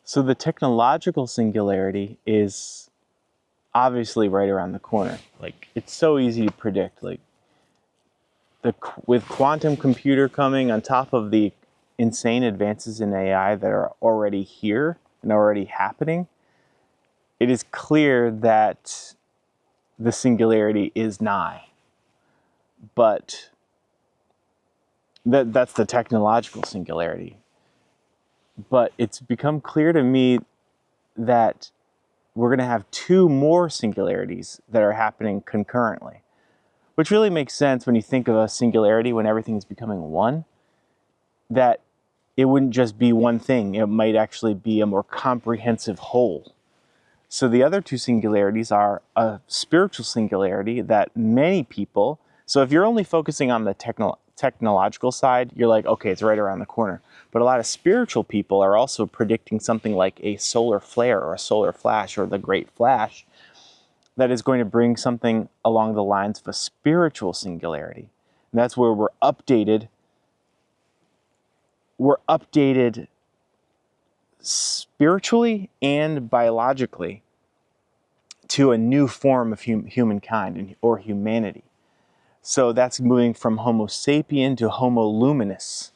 So the technological singularity is obviously right around the corner. Like, it's so easy to predict. Like, with quantum computer coming on top of the insane advances in AI that are already here and already happening, it is clear that the singularity is nigh. But that's the technological singularity. But it's become clear to me that we're going to have two more singularities that are happening concurrently, which really makes sense when you think of a singularity when everything is becoming one, that it wouldn't just be one thing. It might actually be a more comprehensive whole. So the other two singularities are a spiritual singularity that many people, so if you're only focusing on the technological side, you're like, okay, it's right around the corner. But a lot of spiritual people are also predicting something like a solar flare or a solar flash or the great flash that is going to bring something along the lines of a spiritual singularity. And that's where we're updated spiritually and biologically to a new form of humankind or humanity. So that's moving from Homo sapien to Homo luminous,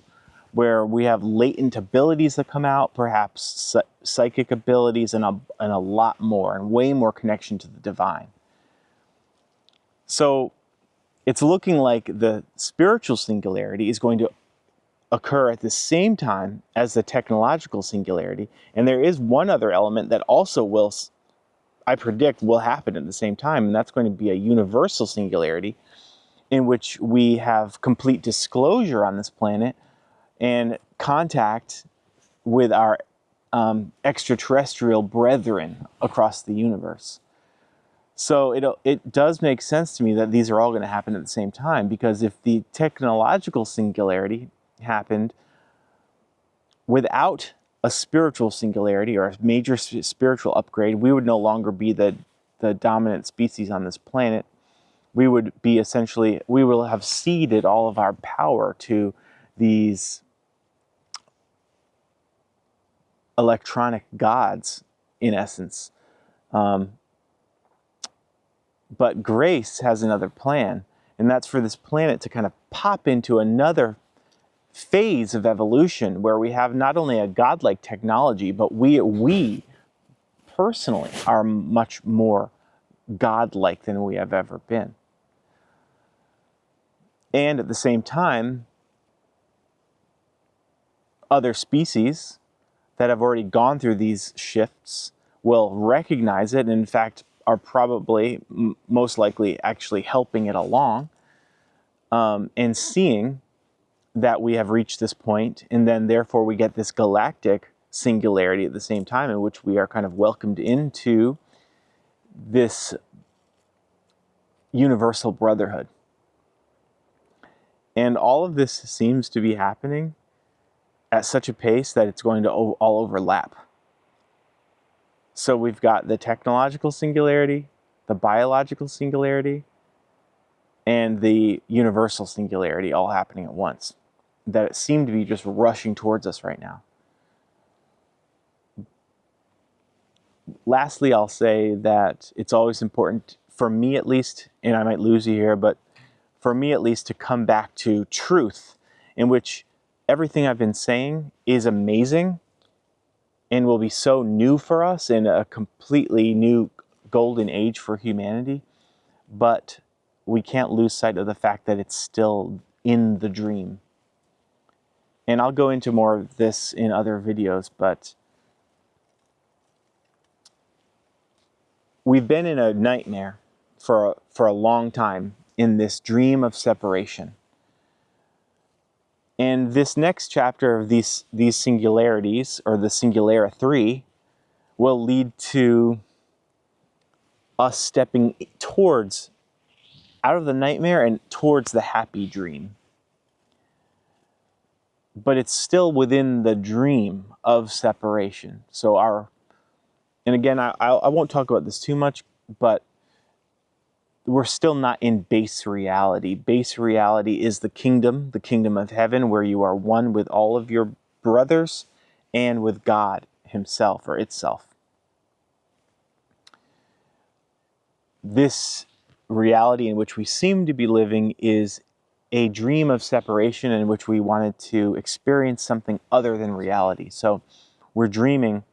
where we have latent abilities that come out, perhaps psychic abilities, and a lot more, and way more connection to the divine. So it's looking like the spiritual singularity is going to occur at the same time as the technological singularity. And there is one other element that also will, I predict, will happen at the same time, and that's going to be a universal singularity in which we have complete disclosure on this planet and contact with our extraterrestrial brethren across the universe. So it does make sense to me that these are all going to happen at the same time, because if the technological singularity happened without a spiritual singularity or a major spiritual upgrade, we would no longer be the dominant species on this planet. We would be essentially, we will have ceded all of our power to these electronic gods, in essence. But grace has another plan, and that's for this planet to kind of pop into another phase of evolution where we have not only a godlike technology, but we personally are much more godlike than we have ever been. And at the same time, other species that have already gone through these shifts will recognize it, and in fact are probably most likely actually helping it along, and seeing that we have reached this point, and then therefore we get this galactic singularity at the same time, in which we are kind of welcomed into this universal brotherhood. And all of this seems to be happening at such a pace that it's going to all overlap. So we've got the technological singularity, the biological singularity, and the universal singularity all happening at once, that it seemed to be just rushing towards us right now. Lastly, I'll say that it's always important, for me at least, and I might lose you here, but for me at least, to come back to truth, in which everything I've been saying is amazing and will be so new for us in a completely new golden age for humanity, but we can't lose sight of the fact that it's still in the dream. And I'll go into more of this in other videos, but we've been in a nightmare for a long time, in this dream of separation. And this next chapter of these singularities, or the Singulara 3, will lead to us stepping out of the nightmare and towards the happy dream. But it's still within the dream of separation. So and again, I won't talk about this too much, but we're still not in base reality. Base reality is the kingdom of heaven, where you are one with all of your brothers and with God himself or itself. This reality in which we seem to be living is a dream of separation in which we wanted to experience something other than reality. So we're dreaming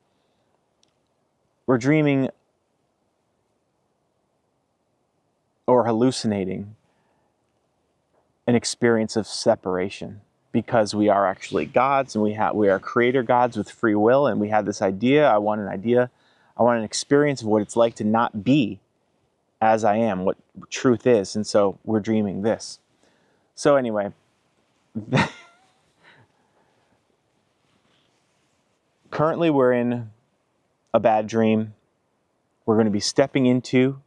or hallucinating an experience of separation, because we are actually gods, and we are creator gods with free will, and we have this idea. I want an experience of what it's like to not be as I am, what truth is. And so we're dreaming this. So anyway, currently we're in a bad dream. We're going to be stepping into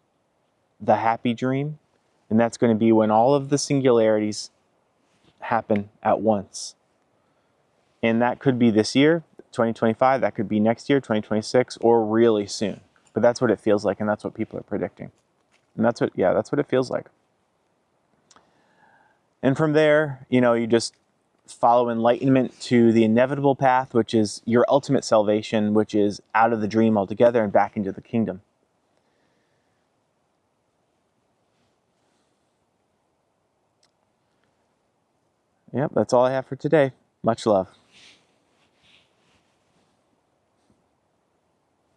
the happy dream, and that's going to be when all of the singularities happen at once. And that could be this year, 2025, that could be next year, 2026, or really soon. But that's what it feels like, and that's what people are predicting. And that's what it feels like. And from there, you just follow enlightenment to the inevitable path, which is your ultimate salvation, which is out of the dream altogether and back into the kingdom. Yep, that's all I have for today. Much love.